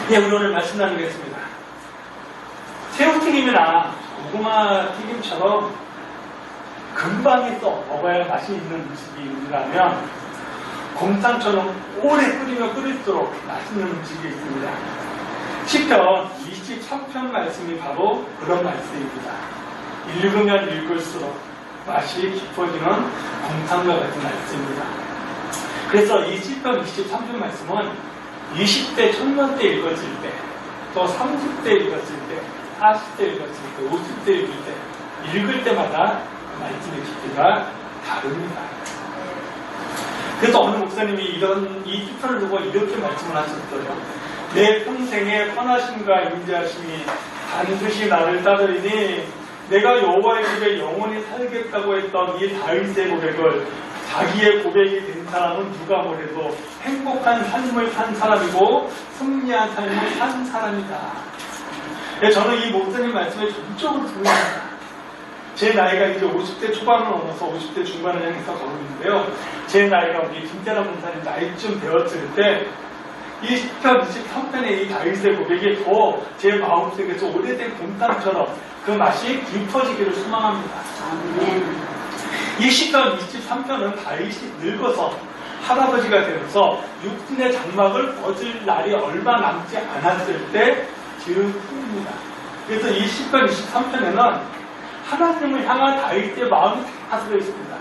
네, 우리 오늘 말씀 나누겠습니다. 새우튀김이나 고구마 튀김처럼 금방 또 먹어야 맛이 있는 음식이라면 곰탕처럼 오래 끓이면 끓일수록 맛있는 음식이 있습니다. 시편 23편 말씀이 바로 그런 말씀입니다. 읽으면 읽을수록 맛이 깊어지는 곰탕과 같은 말씀입니다. 그래서 이 시편 23편 말씀은 20대 청년 때 읽었을 때, 또 30대 읽었을 때, 40대 읽었을 때, 50대 읽을 때, 읽을 때마다 말씀의 깊이가 다릅니다. 그래서 어느 목사님이 이 시편을 두고 이렇게 말씀을 하셨어요. 내 평생의 선하심과 인자하심이 반드시 나를 따르니 내가 여호와의 집에 영원히 살겠다고 했던 이 다윗의 고백을 자기의 고백이 된 사람은 누가 뭐래도 행복한 삶을 산 사람이고 승리한 삶을 산 사람이다. 저는 이 목사님 말씀에 전적으로 동의합니다. 제 나이가 이제 50대 초반을 넘어서 50대 중반을 향해서 가고 있는데요. 제 나이가 우리 김태남 목사님 나이쯤 되었을 때 이 시편 23편의 이 다윗의 고백이 더 제 마음속에서 오래된 곰탕처럼 그 맛이 깊어지기를 소망합니다. 이 시편 23편은 다윗이 늙어서 할아버지가 되어서 육신의 장막을 벗을 날이 얼마 남지 않았을 때 지은诗입니다. 그래서 이 시편 23편에는 하나님을 향한 다윗의 마음이 다 들어있습니다.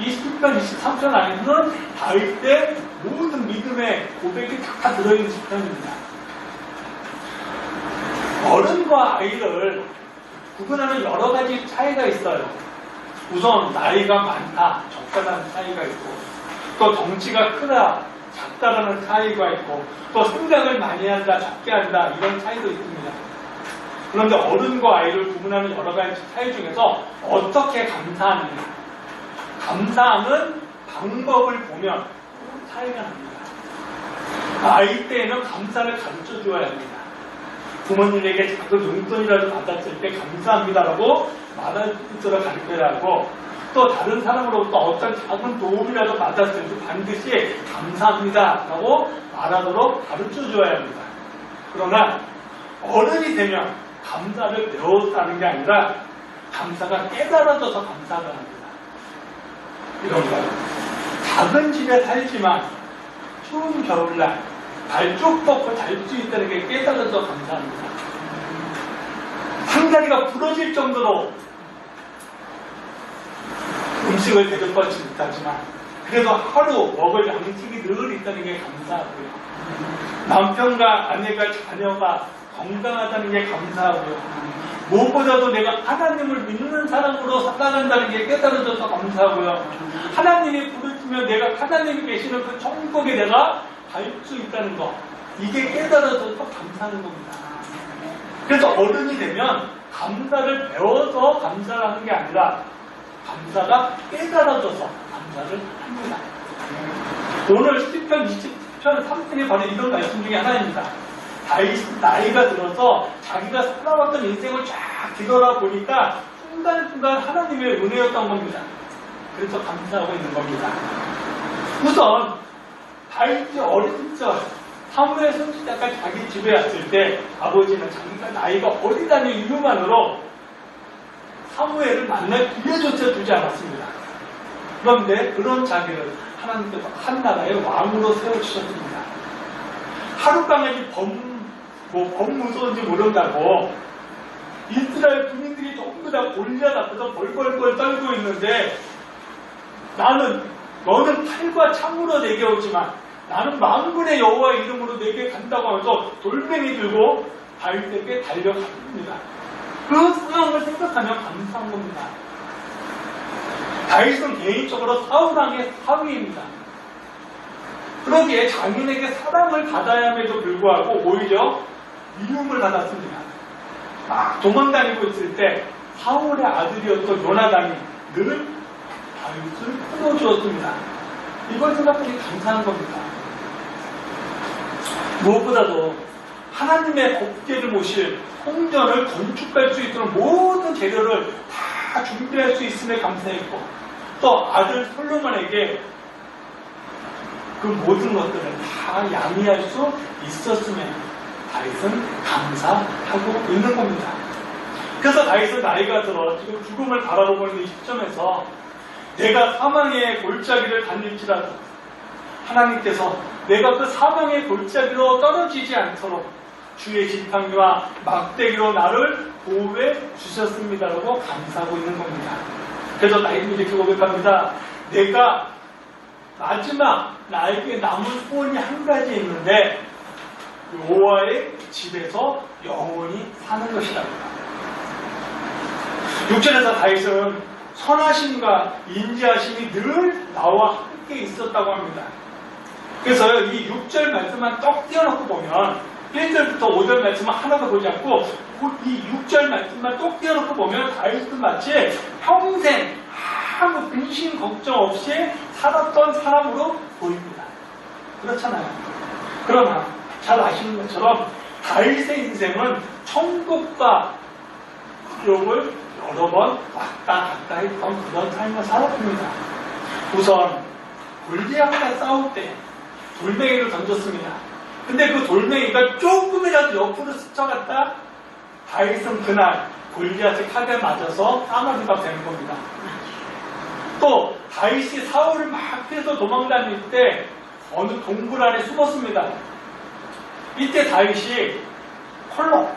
이 시편 23편 안에는 다윗의 모든 믿음의 고백이 다 들어있는 시편입니다. 어른과 아이를 구분하는 여러 가지 차이가 있어요. 우선 나이가 많다, 적다라는 차이가 있고, 또 덩치가 크다, 작다라는 차이가 있고, 또 생각을 많이 한다, 적게 한다, 이런 차이도 있습니다. 그런데 어른과 아이를 구분하는 여러 가지 차이 중에서 어떻게 감사하느냐, 감사하는 방법을 보면 차이가 납니다. 아이 때에는 감사를 가르쳐 주어야 합니다. 부모님에게 작은 용돈이라도 받았을 때 감사합니다라고 말할 것으로 가르쳐야 하고, 또 다른 사람으로부터 어떤 작은 도움이라도 받았을 때 반드시 감사합니다라고 말하도록 가르쳐 줘야 합니다. 그러나 어른이 되면 감사를 배웠다는 게 아니라 감사가 깨달아져서 감사가 합니다. 이런 거예요. 작은 집에 살지만 추운 겨울날 발 쭉 뻗고 잘 수 있다는 게 깨달아서 감사합니다. 상다리가 부러질 정도로 음식을 대접받지 못하지만 그래도 하루 먹을 양식이 늘 있다는 게 감사하고요. 남편과 아내가 자녀가 건강하다는 게 감사하고요. 무엇보다도 내가 하나님을 믿는 사람으로 살아간다는 게 깨달아져서 감사하고요. 하나님이 부르시면 내가 하나님이 계시는 그 천국에 내가 갈 수 있다는 거, 이게 깨달아져서 감사하는 겁니다. 그래서 어른이 되면 감사를 배워서 감사를 하는 게 아니라 감사가 깨달아져서 감사를 합니다. 오늘 시편 20편 3편이 바로 이런 말씀 중에 하나입니다. 다윗이 나이가 들어서 자기가 살아왔던 인생을 쫙 뒤돌아보니까 순간순간 하나님의 은혜였던 겁니다. 그래서 감사하고 있는 겁니다. 우선 다윗이 어린 시절 사무엘 선지자가 자기 집에 왔을 때 아버지는 자기가 나이가 어리다는 이유만으로 사무엘을 만날 기회조차 주지 않았습니다. 그런데 그런 자기를 하나님께서 한 나라의 왕으로 세워주셨습니다. 하룻밤에 범 무서운지 모른다고 이스라엘 군인들이 전부 다 골리앗 앞에서 벌벌벌 떨고 있는데 너는 칼과 창으로 내게 오지만 나는 만군의 여호와 이름으로 내게 간다고 하면서 돌멩이 들고 다윗에게 달려갑니다. 그 상황을 생각하면 감사한 겁니다. 다윗은 개인적으로 사울왕의 사위입니다. 그러기에 자신에게 사랑을 받아야 함에도 불구하고 오히려 미움을 받았습니다. 막 도망다니고 있을 때 사울의 아들이었던 요나단이 늘 다윗을 끊어주었습니다. 이걸 생각하니 감사한 겁니다. 무엇보다도 하나님의 법궤를 모실 성전을 건축할 수 있도록 모든 재료를 다 준비할 수 있음에 감사했고, 또 아들 솔로몬에게 그 모든 것들을 다 양해할 수 있었음에 다윗은 감사하고 있는 겁니다. 그래서 다윗은 나이가 들어 지금 죽음을 바라보고 있는 이 시점에서 내가 사망의 골짜기를 달릴지라도 하나님께서 내가 그 사망의 골짜기로 떨어지지 않도록 주의 지팡이와 막대기로 나를 보호해 주셨습니다라고 감사하고 있는 겁니다. 그래서 다윗은 이렇게 고백합니다. 내가 마지막 나에게 남은 소원이 한 가지 있는데 여호와의 집에서 영원히 사는 것이다. 6절에서 다윗은 선하심과 인자하심이 늘 나와 함께 있었다고 합니다. 그래서 이 6절 말씀만 떡 띄워놓고 보면 1절부터 5절 말씀은 하나도 보지 않고 이 6절 말씀만 똑 띄워놓고 보면 다윗은 마치 평생 아무 근심 걱정 없이 살았던 사람으로 보입니다. 그렇잖아요. 그러나 잘 아시는 것처럼 다윗의 인생은 천국과 지옥을 여러 번 왔다 갔다 했던 그런 삶을 살았습니다. 우선 골리앗과 싸울 때 돌멩이를 던졌습니다. 근데 그 돌멩이가 조금이라도 옆으로 스쳐갔다 다윗은 그날 골리앗의 칼에 맞아서 까마귀가 되는 겁니다. 또 다윗이 사울을 막 피해서 도망다닐 때 어느 동굴 안에 숨었습니다. 이때 다윗이 콜록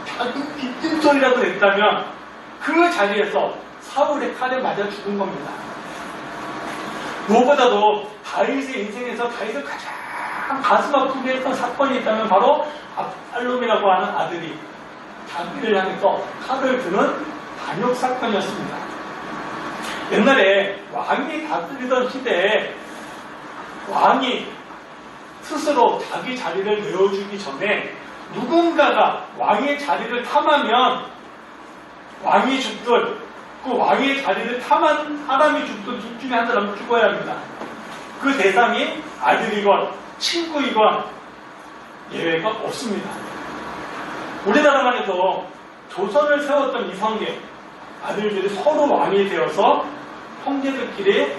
작은 빗등소리라도 냈다면 그 자리에서 사울의 칼에 맞아 죽은 겁니다. 무엇보다도 다윗의 인생에서 다윗을 가장 가슴 아프게 했던 사건이 있다면 바로 압살롬이라고 하는 아들이 자기를 향해서 칼을 드는 반역 사건이었습니다. 옛날에 왕이 다스리던 시대에 왕이 스스로 자기 자리를 내어주기 전에 누군가가 왕의 자리를 탐하면 왕이 죽든 그 왕의 자리를 탐한 사람이 죽든 둘 중에 한 사람은 죽어야 합니다. 그 대상이 아들이건 친구이건 예외가 없습니다. 우리나라만 해도 조선을 세웠던 이성계 아들들이 서로 왕이 되어서 형제들끼리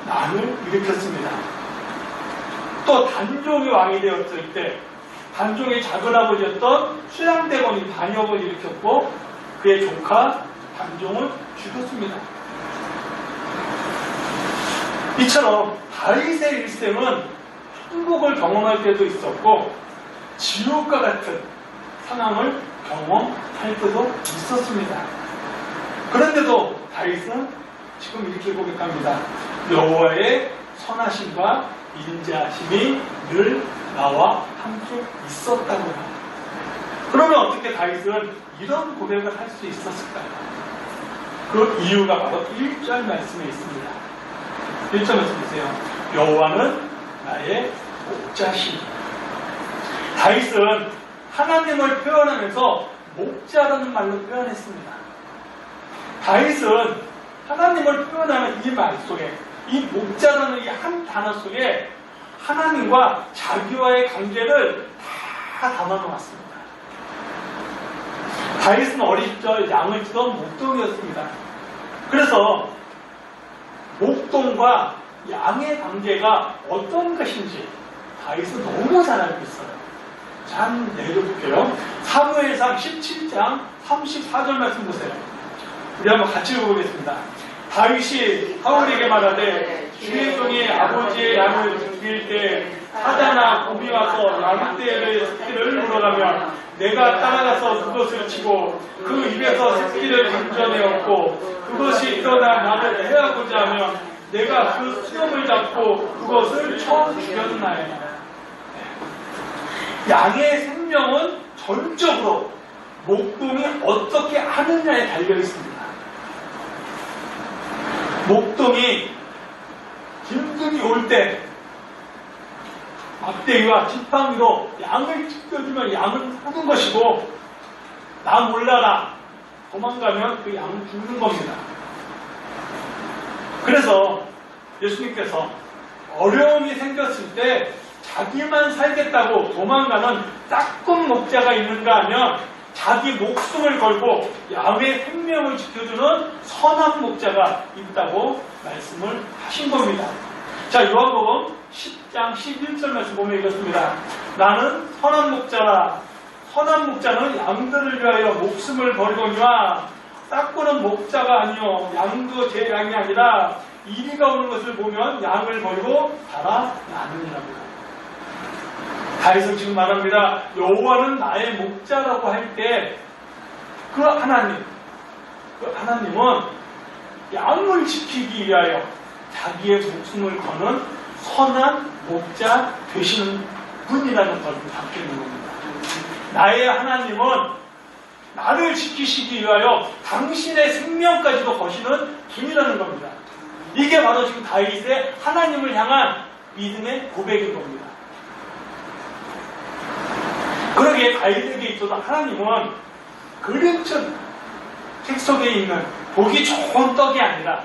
난을 일으켰습니다. 또 단종이 왕이 되었을 때 단종의 작은아버지였던 수양대원이 반역을 일으켰고 그의 조카 단종을 죽였습니다. 이처럼 다윗의 일생은 행복을 경험할 때도 있었고 지옥과 같은 상황을 경험할 때도 있었습니다. 그런데도 다윗은 지금 이렇게 고백합니다. 여호와의 선하심과 인자하심이 늘 나와 함께 있었다고요. 그러면 어떻게 다윗은 이런 고백을 할 수 있었을까요? 그 이유가 바로 1절 말씀에 있습니다. 1절 말씀 보세요. 여호와는 나의 목자시니. 다윗은 하나님을 표현하면서 목자라는 말로 표현했습니다. 다윗은 하나님을 표현하는 이 말 속에 이 목자라는 이 한 단어 속에 하나님과 자기와의 관계를 다 담아놓았습니다. 다윗은 어린 시절 양을 치던 목동이었습니다. 그래서 목동과 양의 관계가 어떤 것인지 다윗은 너무 잘 알고 있어요. 자, 한번 내려볼게요. 사무엘상 17장 34절 말씀 보세요. 우리 한번 같이 읽어보겠습니다. 다윗이 사울에게 말하되 주의 종이 아버지의 양을 죽일 때 사자나 곰이 와서 양떼의 새끼를 물어가면 내가 따라가서 그것을 치고 그 입에서 새끼를 건져내었고 그것이 일어나 나를 해하고자 하면 내가 그 수염을 잡고 그것을 쳐 죽였나이다. 양의 생명은 전적으로 목동이 어떻게 하느냐에 달려 있습니다. 목동이 힘든이 올 때 막대기와 지팡이로 양을 찢겨주면 양은 죽는 것이고 나 몰라라 도망가면 그 양은 죽는 겁니다. 그래서 예수님께서 어려움이 생겼을 때 자기만 살겠다고 도망가는 짝꿍 목자가 있는가 하면 자기 목숨을 걸고 양의 생명을 지켜주는 선한 목자가 있다고 말씀을 하신 겁니다. 자, 요한복음 10장 11절 말씀 보면 이렇습니다. 나는 선한 목자라. 선한 목자는 양들을 위하여 목숨을 버리거니와 싹고는 목자가 아니요 양도 제 양이 아니라 이리가 오는 것을 보면 양을 버리고 달아나느니라. 다윗은 지금 말합니다. 여호와는 나의 목자라고 할 때 그 하나님은 양을 지키기 위하여 자기의 목숨을 거는 선한 목자 되시는 분이라는 것을 담고 있는 겁니다. 나의 하나님은 나를 지키시기 위하여 당신의 생명까지도 거시는 분이라는 겁니다. 이게 바로 지금 다윗의 하나님을 향한 믿음의 고백인 겁니다. 그러기에 다윗에게 있어서 하나님은 그림책 책 속에 있는 보기 좋은 떡이 아니라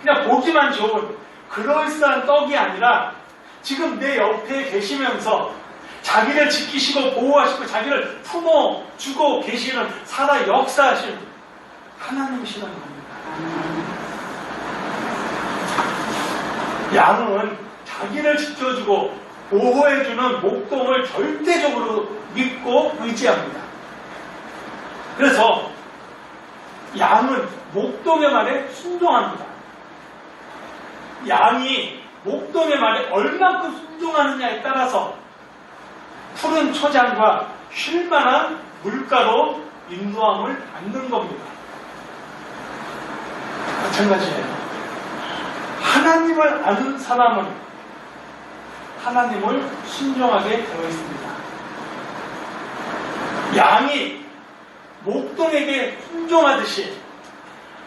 그냥 보기만 좋은 그럴싸한 떡이 아니라 지금 내 옆에 계시면서 자기를 지키시고 보호하시고 자기를 품어주고 계시는 살아 역사하신 하나님이시라는 겁니다. 양은 자기를 지켜주고 보호해주는 목동을 절대적으로 믿고 의지합니다. 그래서 양은 목동의 말에 순종합니다. 양이 목동의 말에 얼만큼 순종하느냐에 따라서 푸른 초장과 쉴만한 물가로 인도함을 받는 겁니다. 마찬가지예요. 하나님을 아는 사람은 하나님을 순종하게 되어 있습니다. 양이 목동에게 순종하듯이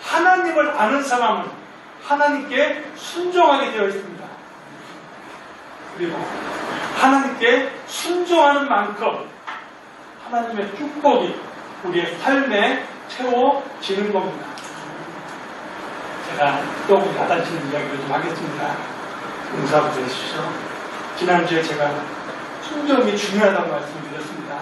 하나님을 아는 사람은 하나님께 순종하게 되어 있습니다. 그리고 하나님께 순종하는 만큼 하나님의 축복이 우리의 삶에 채워지는 겁니다. 제가 조금 야단치는 이야기를 좀 하겠습니다. 용서하고 계십시오. 지난주에 제가 순종이 중요하다고 말씀드렸습니다.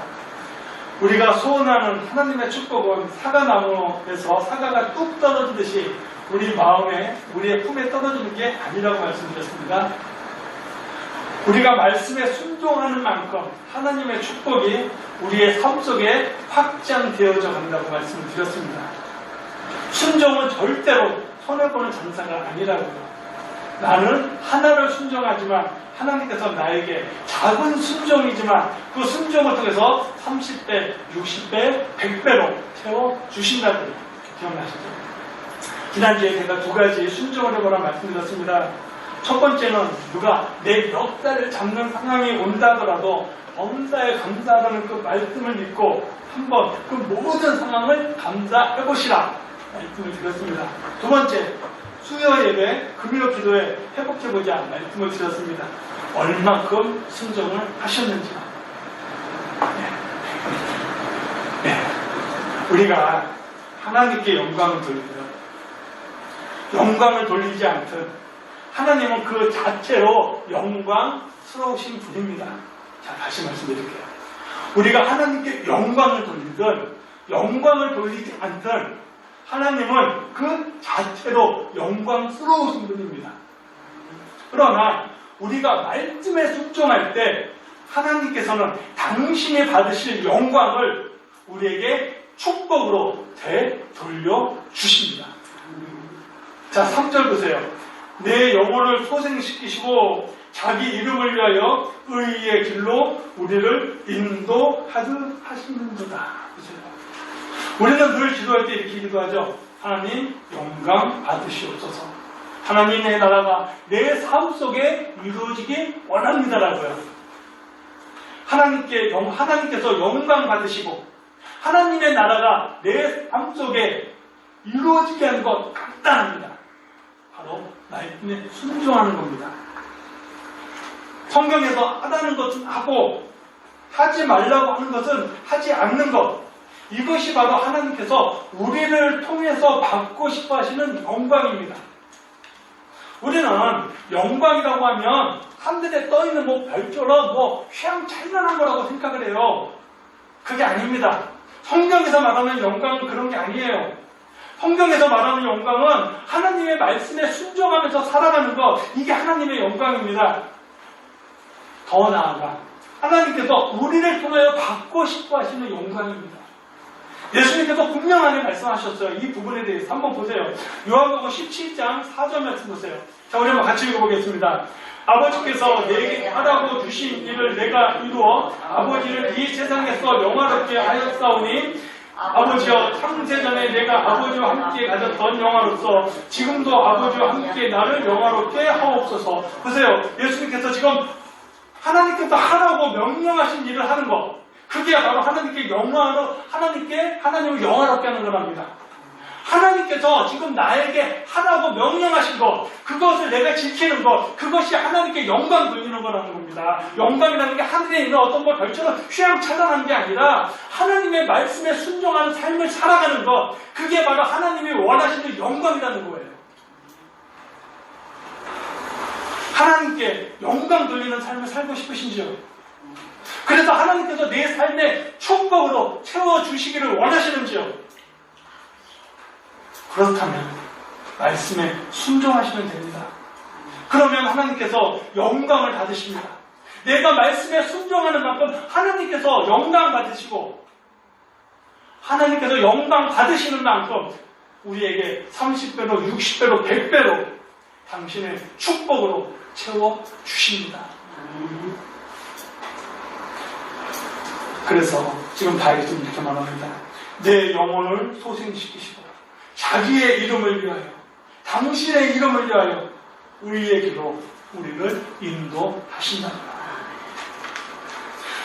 우리가 소원하는 하나님의 축복은 사과나무에서 사과가 뚝 떨어지듯이 우리 마음에, 우리의 품에 떨어지는 게 아니라고 말씀드렸습니다. 우리가 말씀에 순종하는 만큼 하나님의 축복이 우리의 삶 속에 확장되어져 간다고 말씀을 드렸습니다. 순종은 절대로 손해보는 장사가 아니라고요. 나는 하나를 순종하지만 하나님께서 나에게 작은 순종이지만 그 순종을 통해서 30배, 60배, 100배로 채워주신다고 기억나시죠? 지난주에 제가 두 가지 순종을 해보라 말씀드렸습니다. 첫 번째는 누가 내 멱살을 잡는 상황이 온다더라도 범사에 감사하는 그 말씀을 믿고 한번 그 모든 상황을 감사해보시라 말씀을 드렸습니다. 두 번째, 수요 예배, 금요 기도에 회복해보자 말씀을 드렸습니다. 얼만큼 순종을 하셨는지요. 네. 우리가 하나님께 영광을 돌리고요. 영광을 돌리지 않든 하나님은 그 자체로 영광스러우신 분입니다. 자, 다시 말씀드릴게요. 우리가 하나님께 영광을 돌리든 영광을 돌리지 않든 하나님은 그 자체로 영광스러우신 분입니다. 그러나 우리가 말씀에 순종할 때 하나님께서는 당신이 받으실 영광을 우리에게 축복으로 되돌려 주십니다. 자, 3절 보세요. 내 영혼을 소생시키시고 자기 이름을 위하여 의의 길로 우리를 인도하듯 하시는도다. 우리는 늘 기도할 때 이렇게 기도하죠. 하나님 영광 받으시옵소서. 하나님의 나라가 내 삶 속에 이루어지기 원합니다라고요. 하나님께서 영광 받으시고 하나님의 나라가 내 삶 속에 이루어지게 하는 것 간단합니다. 바로 말씀에 순종하는 겁니다. 성경에서 하라는 것은 하고 하지 말라고 하는 것은 하지 않는 것, 이것이 바로 하나님께서 우리를 통해서 받고 싶어 하시는 영광입니다. 우리는 영광이라고 하면 하늘에 떠있는 별처럼 휘황찬란한 거라고 생각을 해요. 그게 아닙니다. 성경에서 말하는 영광은 그런 게 아니에요. 성경에서 말하는 영광은 하나님의 말씀에 순종하면서 살아가는 것, 이게 하나님의 영광입니다. 더 나아가 하나님께서 우리를 통하여 받고 싶어 하시는 영광입니다. 예수님께서 분명하게 말씀하셨어요. 이 부분에 대해서 한번 보세요. 요한복음 17장 4절 말씀 보세요. 자, 우리 한번 같이 읽어보겠습니다. 아버지께서 내게 하라고 주신 일을 내가 이루어 아버지를 이 세상에서 영화롭게 하였사오니 아버지여 창세전에 내가 아버지와 함께 가졌던 영화로서 지금도 아버지와 함께 나를 영화롭게 하옵소서. 보세요. 예수님께서 지금 하나님께서 하라고 명령하신 일을 하는 것, 그게 바로 하나님을 영화롭게 하는 거랍니다. 하나님께서 지금 나에게 하라고 명령하신 것, 그것을 내가 지키는 것, 그것이 하나님께 영광 돌리는 거라는 겁니다. 영광이라는 게 하늘에 있는 어떤 걸 별처럼 휘황찬란한 게 아니라 하나님의 말씀에 순종하는 삶을 살아가는 것, 그게 바로 하나님이 원하시는 영광이라는 거예요. 하나님께 영광 돌리는 삶을 살고 싶으신지요? 그래서 하나님께서 내 삶의 축복으로 채워주시기를 원하시는지요? 그렇다면 말씀에 순종하시면 됩니다. 그러면 하나님께서 영광을 받으십니다. 내가 말씀에 순종하는 만큼 하나님께서 영광 받으시고, 하나님께서 영광 받으시는 만큼 우리에게 30배로 60배로 100배로 당신의 축복으로 채워주십니다. 그래서 지금 다윗은 이렇게 말합니다. 내 영혼을 소생시키시고 자기의 이름을 위하여, 당신의 이름을 위하여 의의 길로 우리를 인도하신다.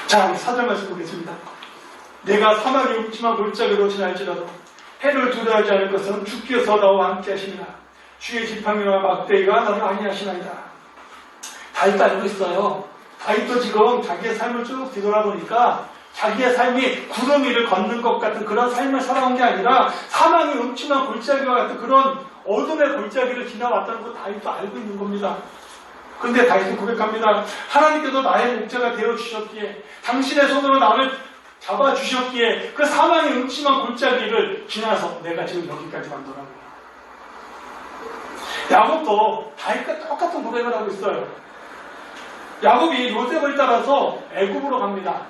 자, 4절 말씀 보겠습니다. 내가 사막의 음침한 골짜기로 지날지라도 해를 두려워하지 않을 것은 주께서 나와 함께 하십니다. 주의 지팡이와 막대기가 나를 안위하시나이다. 다윗도 알고 있어요. 다윗도 지금 자기의 삶을 쭉 뒤돌아보니까 자기의 삶이 구름 위를 걷는 것 같은 그런 삶을 살아온 게 아니라 사망의 음침한 골짜기와 같은 그런 어둠의 골짜기를 지나왔다는 거 다윗도 알고 있는 겁니다. 그런데 다윗은 고백합니다. 하나님께서 나의 목자가 되어주셨기에, 당신의 손으로 나를 잡아주셨기에 그 사망의 음침한 골짜기를 지나서 내가 지금 여기까지 왔더라고요. 야곱도 다윗과 똑같은 고백을 하고 있어요. 야곱이 요셉을 따라서 애굽으로 갑니다.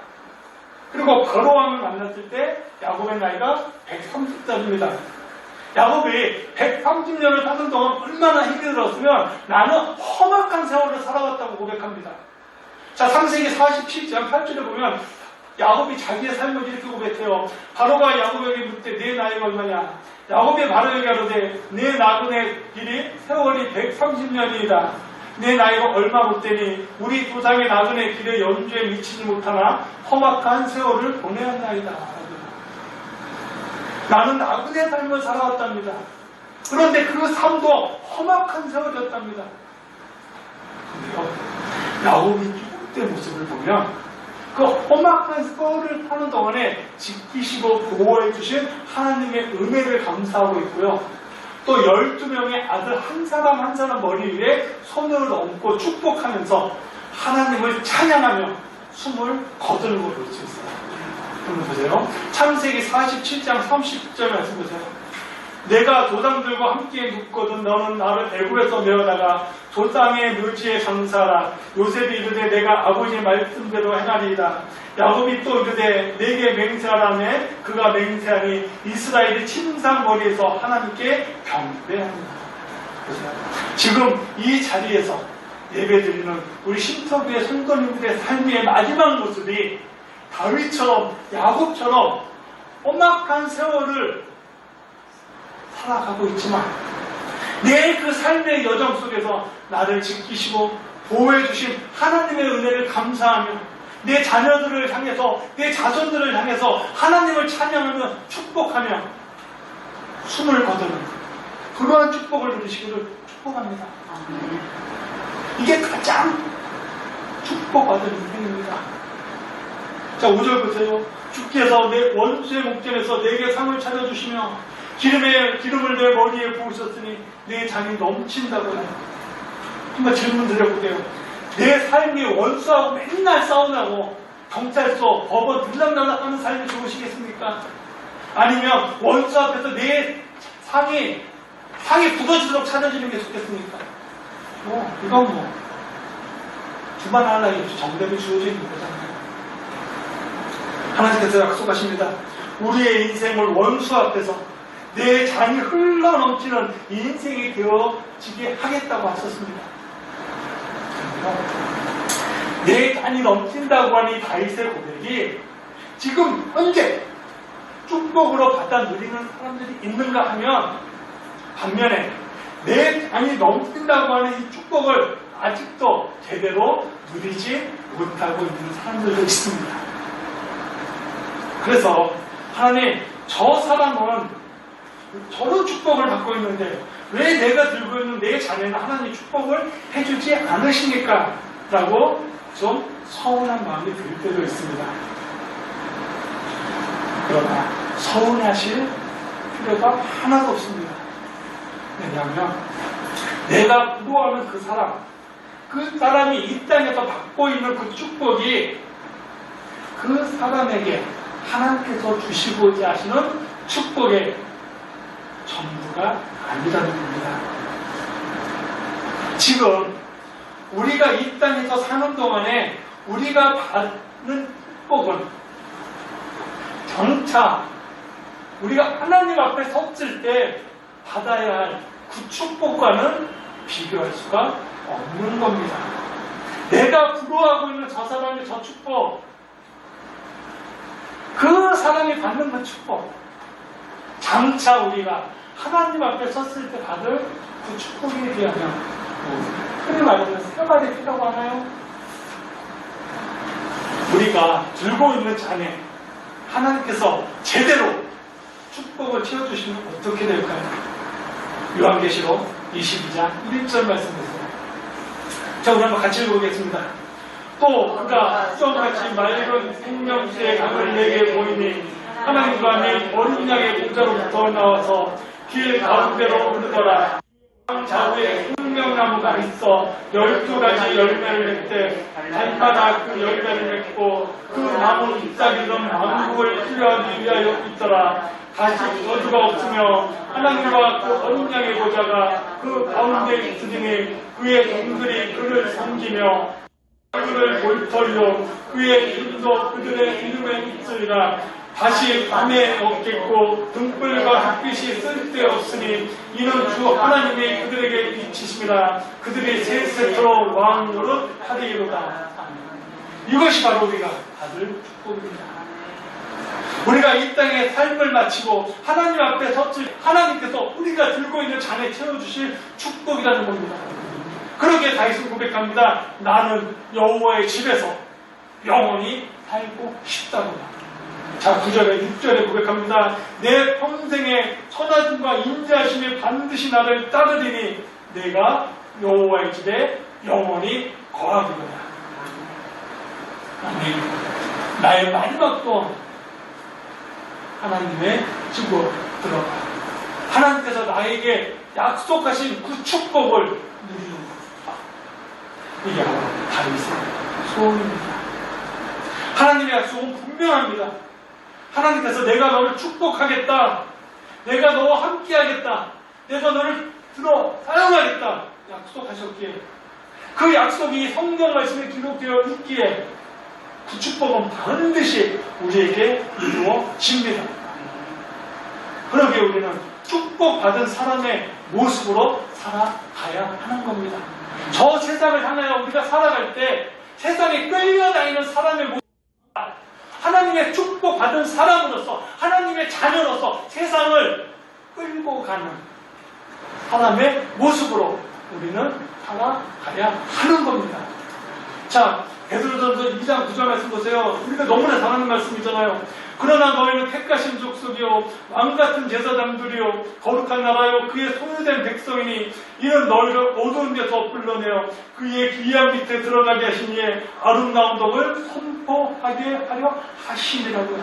그리고 바로왕을 만났을 때 야곱의 나이가 130살입니다. 야곱이 130년을 사는 동안 얼마나 힘이 들었으면 나는 험악한 세월을 살아왔다고 고백합니다. 자, 창세기 47장 8절에 보면 야곱이 자기의 삶을 이렇게 고백해요. 바로가 야곱에게 묻되 내 나이가 얼마냐? 야곱이 바로에게 가로되 내 나그네 길이 세월이 130년이다. 내 나이가 얼마 못되니 우리 조상의 나그네 길에 연주에 미치지 못하나 험악한 세월을 보내었나이다. 나는 나그네 삶을 살아왔답니다. 그런데 그 삶도 험악한 세월이었답니다. 그런데요, 야곱이 죽을 때 모습을 보면 그 험악한 세월을 사는 동안에 지키시고 보호해 주신 하나님의 은혜를 감사하고 있고요. 또 12명의 아들 한 사람 한 사람 머리 위에 손을 얹고 축복하면서 하나님을 찬양하며 숨을 거두는 걸 볼 수 있어요. 한번 보세요. 창세기 47장 30절 말씀 보세요. 내가 조상들과 함께 눕거든 너는 나를 애굽에서 내어다가 조상의 묘지에 장사하라. 요셉이 이르되 내가 아버지의 말씀대로 행하리이다. 야곱이 또 이르되 내게 맹세하라매 그가 맹세하니 이스라엘이 침상머리에서 하나님께 경배합니다. 지금 이 자리에서 예배드리는 우리 신터부의 성도님들의 삶의 마지막 모습이 다윗처럼 야곱처럼 험악한 세월을 살아가고 있지만 내 그 삶의 여정 속에서 나를 지키시고 보호해 주신 하나님의 은혜를 감사하며 내 자녀들을 향해서 내 자손들을 향해서 하나님을 찬양하며 축복하며 숨을 거두는 그러한 축복을 누리시기를 축복합니다. 이게 가장 축복받은 인생입니다. 자, 5절 보세요. 주께서 내 원수의 목전에서 내게 상을 차려주시며 기름을 내 머리에 부으셨으니 내 잔이 넘친다고 해요. 한번 질문 드려볼게요. 내 삶이 원수하고 맨날 싸우냐고 경찰서, 법원 들락날락 하는 삶이 좋으시겠습니까? 아니면 원수 앞에서 내 상이 부서지도록 차려지는 게 좋겠습니까? 이건 두말 하나님 없이 정답이 주어져 있는 거잖아요. 하나님께서 약속하십니다. 우리의 인생을 원수 앞에서 내 잔이 흘러넘치는 인생이 되어지게 하겠다고 하셨습니다. 내 잔이 넘친다고 하는 이 다윗의 고백이 지금 현재 축복으로 받아 누리는 사람들이 있는가 하면, 반면에 내 잔이 넘친다고 하는 이 축복을 아직도 제대로 누리지 못하고 있는 사람들도 있습니다. 그래서 하나님, 저 사람은 저런 축복을 받고 있는데 왜 내가 들고 있는 내 자녀는 하나님 축복을 해주지 않으십니까? 라고 좀 서운한 마음이 들 때도 있습니다. 그러나 서운하실 필요가 하나도 없습니다. 왜냐하면 내가 부러워하는 그 사람이 이 땅에서 받고 있는 그 축복이 그 사람에게 하나님께서 주시고자 하시는 축복의 전부가 아니라는 겁니다. 지금 우리가 이 땅에서 사는 동안에 우리가 받는 축복은 장차 우리가 하나님 앞에 섰을 때 받아야 할 그 축복과는 비교할 수가 없는 겁니다. 내가 부러워하고 있는 저 사람의 저 축복, 그 사람이 받는 그 축복, 장차 우리가 하나님 앞에 섰을 때 받을 그 축복에 비하면 흔히 말하는 새발이 피라고 하나요? 우리가 들고 있는 잔에 하나님께서 제대로 축복을 채워주시면 어떻게 될까요? 요한계시록 22장 1절 말씀 보세요. 자, 우리 한번 같이 읽어보겠습니다. 또 그가 수정같이 맑은 생명수의 강을 내게 보이니 하나님과 내 어린 양의 공자로부터 나와서 길 가운데로 흐르더라. 강 좌우에 생명나무가 있어 12가지 열매를 맺되 달마다 그 열매를 맺고 그 나무 잎사귀는 만국을 치료하기 위하여 있더라. 다시 저주가 없으며 하나님과 그 어린 양의 보좌가 그 가운데 있으니 그의 종들이 그를 섬기며 그를 볼터리요 그의 이름도 그들의 이름에 있으리라. 다시 밤에 없겠고 등불과 햇빛이 쓸데없으니 이는 주 하나님이 그들에게 비치심이라. 그들이 세 세트로 왕 노릇 하리로다. 이것이 바로 우리가 받을 축복입니다. 우리가 이 땅에 삶을 마치고 하나님 앞에 섰을 하나님께서 우리가 들고 있는 잔에 채워주실 축복이라는 겁니다. 그러기에 다윗은 고백합니다. 나는 여호와의 집에서 영원히 살고 싶다고. 자, 9절에 6절에 고백합니다. 내 평생에 선하심과 인자하심이 반드시 나를 따르리니 내가 여호와의 집에 영원히 거하리로다. 아멘. 나의 마지막도 하나님의 집으로 들어가 하나님께서 나에게 약속하신 그 축복을 누리는 것. 이게 바로 다윗의 소원입니다. 하나님의 약속은 분명합니다. 하나님께서 내가 너를 축복하겠다, 내가 너와 함께하겠다, 내가 너를 들어 사용하겠다 약속하셨기에 그 약속이 성경 말씀에 기록되어 있기에 그 축복은 반드시 우리에게 이루어집니다. 그러기에 우리는 축복받은 사람의 모습으로 살아가야 하는 겁니다. 저 세상을 향하여 우리가 살아갈 때 세상에 끌려다니는 사람의 모습, 하나님의 축복받은 사람으로서 하나님의 자녀로서 세상을 끌고 가는 사람의 모습으로 우리는 살아가야 하는 겁니다. 자, 베드로전서 2장 9절 말씀 보세요. 우리가 너무나 잘 아는 말씀이잖아요. 그러나 너희는 택하신 족속이요 왕같은 제사장들이요 거룩한 나라요 그의 소유된 백성이니 이는 너희를 어두운 데서 불러내어 그의 기한 밑에 들어가게 하시니에 아름다운 덕을 선포하게 하려 하시니라고요.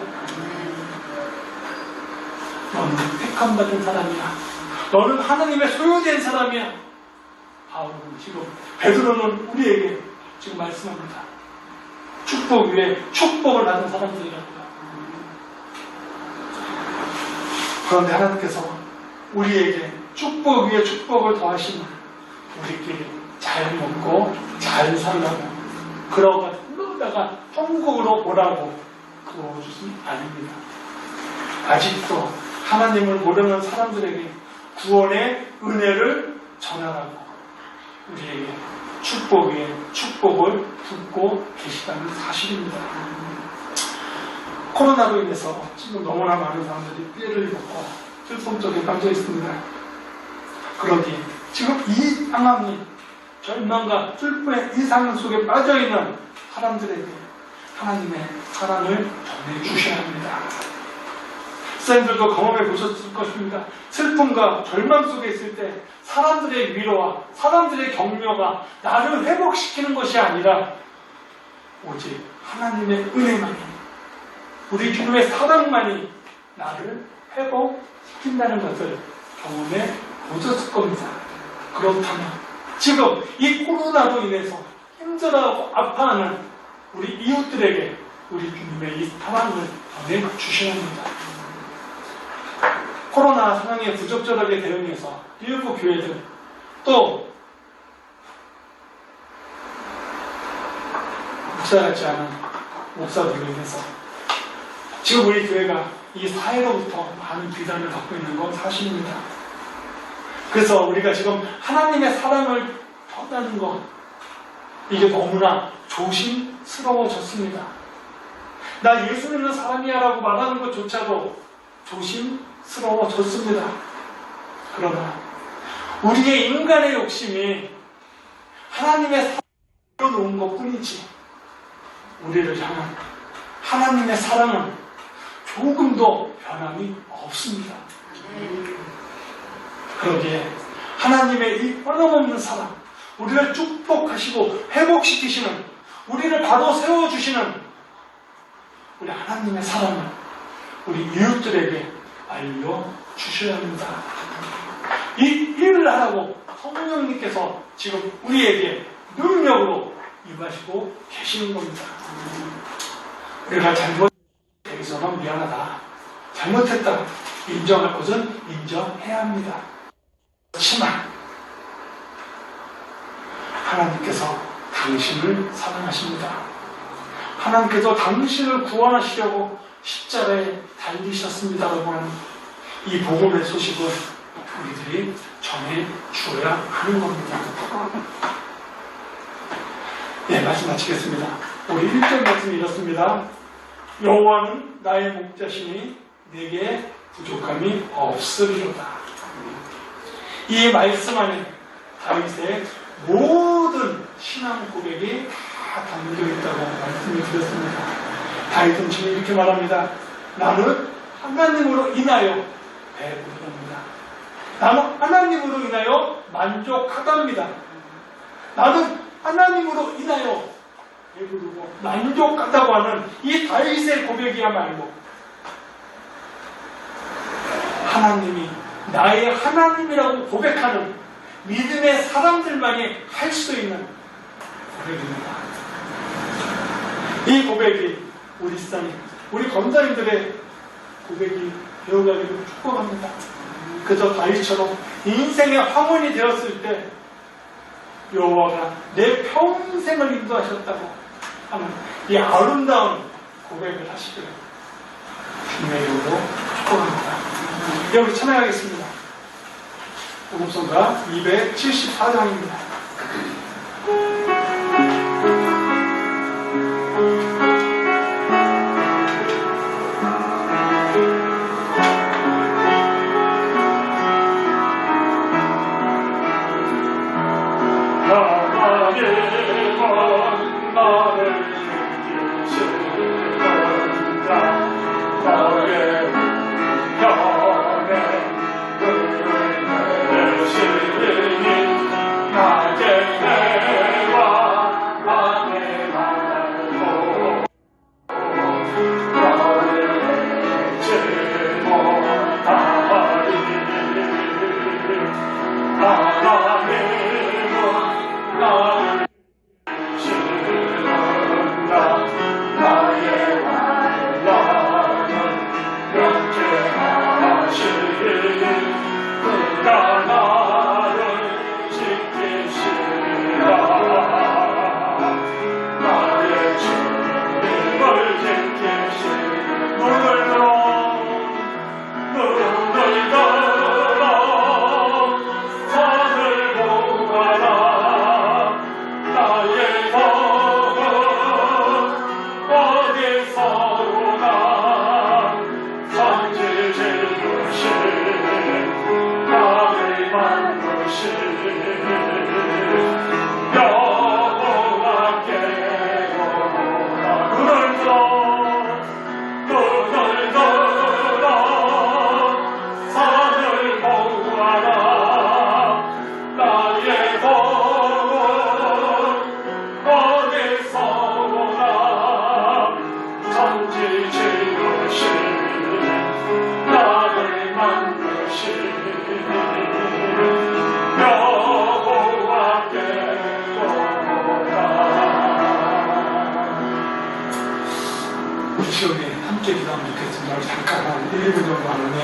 너는 택함받은 사람이야. 너는 하나님의 소유된 사람이야. 바울은 지금 베드로는 우리에게 지금 말씀합니다. 축복 위에 축복을 받은 사람들이라고요. 그런데 하나님께서 우리에게 축복 위에 축복을 더하시면 우리끼리 잘 먹고 잘 살라고 그러다가 천국으로 오라고 부어주신 아닙니다. 아직도 하나님을 모르는 사람들에게 구원의 은혜를 전하라고 우리에게 축복 위에 축복을 붓고 계시다는 사실입니다. 코로나로 인해서 지금 너무나 많은 사람들이 피해를 입고 슬픔 속에 빠져 있습니다. 그러기에 지금 이 상황이 절망과 슬픔의 이 상황 속에 빠져 있는 사람들에게 하나님의 사랑을 전해주셔야 합니다. 선생님들도 경험해 보셨을 것입니다. 슬픔과 절망 속에 있을 때 사람들의 위로와 사람들의 격려가 나를 회복시키는 것이 아니라 오직 하나님의 은혜만이, 우리 주님의 사랑만이 나를 회복시킨다는 것을 경험해 보셨을 겁니다. 그렇다면 지금 이 코로나로 인해서 힘들어하고 아파하는 우리 이웃들에게 우리 주님의 이 사랑을 전해주셔야 합니다. 코로나 상황에 부적절하게 대응해서 일부 교회들 또 목사 같지 않은 목사들로 인해서 지금 우리 교회가 이 사회로부터 많은 비난을 받고 있는 건 사실입니다. 그래서 우리가 지금 하나님의 사랑을 전하는 것, 이게 너무나 조심스러워졌습니다. 나 예수 믿는 사람이야 라고 말하는 것조차도 조심스러워졌습니다. 그러나 우리의 인간의 욕심이 하나님의 사랑을 놓은 것 뿐이지 우리를 향한 하나님의 사랑은 조금도 변함이 없습니다. 그러기에 하나님의 이 변함없는 사랑, 우리를 축복하시고 회복시키시는, 우리를 바로 세워주시는 우리 하나님의 사랑을 우리 이웃들에게 알려주셔야 합니다. 이 일을 하라고 성령님께서 지금 우리에게 능력으로 임하시고 계시는 겁니다. 우리가 잘못해서는 미안하다, 잘못했다 인정할 것은 인정해야 합니다. 그렇지만 하나님께서 당신을 사랑하십니다. 하나님께서 당신을 구원하시려고 십자가에 달리셨습니다라고 하는 이 복음의 소식을 우리들이 전해 주어야 하는 겁니다. 네, 말씀 마치겠습니다. 우리 1절 말씀이 이렇습니다. 여호와는 나의 목자시니 내게 부족함이 없으리로다. 이 말씀 안에 다윗의 모든 신앙 고백이 다 담겨 있다고 말씀을 드렸습니다. 다윗은 지금 이렇게 말합니다. 나는 하나님으로 인하여 배부릅니다. 나는 하나님으로 인하여 만족하답니다. 나는 하나님으로 인하여 배부르고 만족하다고 하는 이 다윗의 고백이야말로 하나님이 나의 하나님이라고 고백하는 믿음의 사람들만이 할 수 있는 고백입니다. 이 고백이 우리 사님, 우리 검사님들의 고백이 되어가기를 축복합니다. 그저 다윗처럼 인생의 황혼이 되었을 때 여호와가 내 평생을 인도하셨다고 하는 이 아름다운 고백을 하시기를 주님의 이름으로 축복합니다. 여기 참여하겠습니다. 복음성가 274장입니다. 지으신 나를 만드신 여호와께로다. 우리 함께 기도하면 좋겠습니다. 잠깐 한 1, 2분 정도 하면